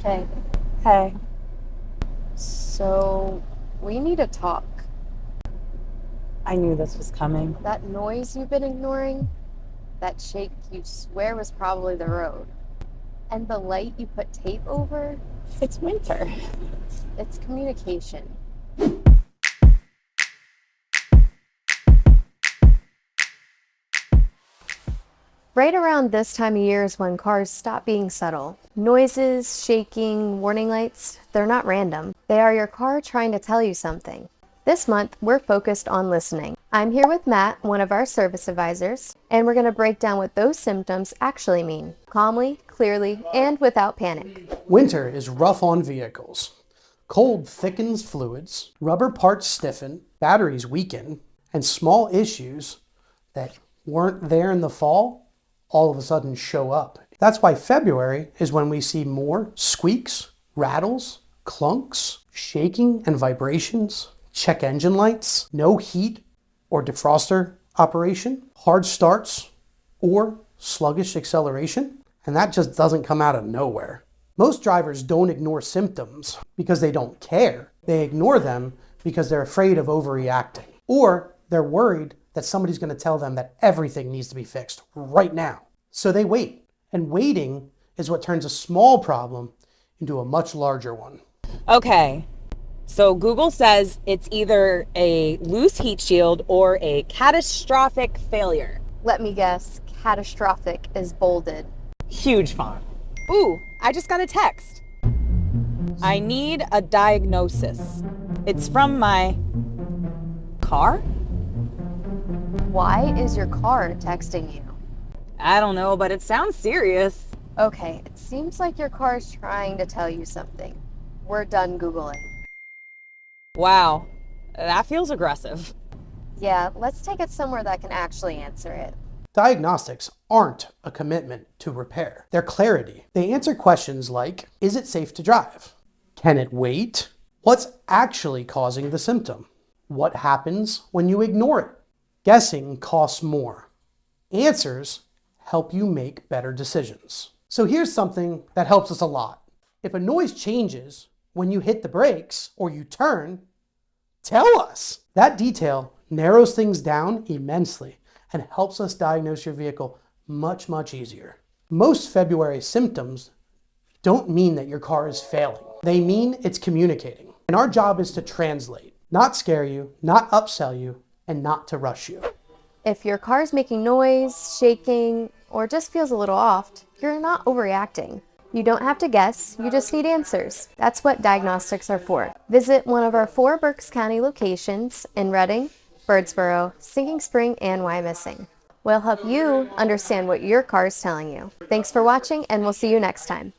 Hey, Hey, so we need to talk. I knew this was coming. That noise you've been ignoring, that shake you swear was probably the road, and the light you put tape over, It's winter. it's communication. Right around this time of year is when cars stop being subtle. Noises, shaking, warning lights, they're not random. They are your car trying to tell you something. This month, we're focused on listening. I'm here with Matt, one of our service advisors, and we're going to break down what those symptoms actually mean, calmly, clearly, and without panic. Winter is rough on vehicles. Cold thickens fluids, rubber parts stiffen, batteries weaken, and small issues that weren't there in the fall all of a sudden show up. That's why February is when we see more squeaks, rattles, clunks, shaking and vibrations, check engine lights, no heat or defroster operation, hard starts, or sluggish acceleration. And that just doesn't come out of nowhere. Most drivers don't ignore symptoms because they don't care. They ignore them because they're afraid of overreacting, or they're worried that somebody's going to tell them that everything needs to be fixed right now. So they wait. And waiting is what turns a small problem into a much larger one. Okay, so Google says it's either a loose heat shield or a catastrophic failure. Let me guess, catastrophic is bolded. Huge font. Ooh, I just got a text. I need a diagnosis. It's from my car? Why is your car texting you? I don't know, but it sounds serious. Okay, it seems like your car is trying to tell you something. We're done Googling. Wow, that feels aggressive. Yeah, let's take it somewhere that can actually answer it. Diagnostics aren't a commitment to repair. They're clarity. They answer questions like, is it safe to drive? Can it wait? What's actually causing the symptom? What happens when you ignore it? Guessing costs more. Answers help you make better decisions. So here's something that helps us a lot. If a noise changes when you hit the brakes or you turn, tell us. That detail narrows things down immensely and helps us diagnose your vehicle much, much easier. Most February symptoms don't mean that your car is failing. They mean it's communicating. And our job is to translate, not scare you, not upsell you, and not to rush you. If your car's making noise, shaking, or just feels a little off, you're not overreacting. You don't have to guess, you just need answers. That's what diagnostics are for. Visit one of our 4 Berks County locations in Redding, Birdsboro, Sinking Spring, and Wyomissing. We'll help you understand what your car is telling you. Thanks for watching, and we'll see you next time.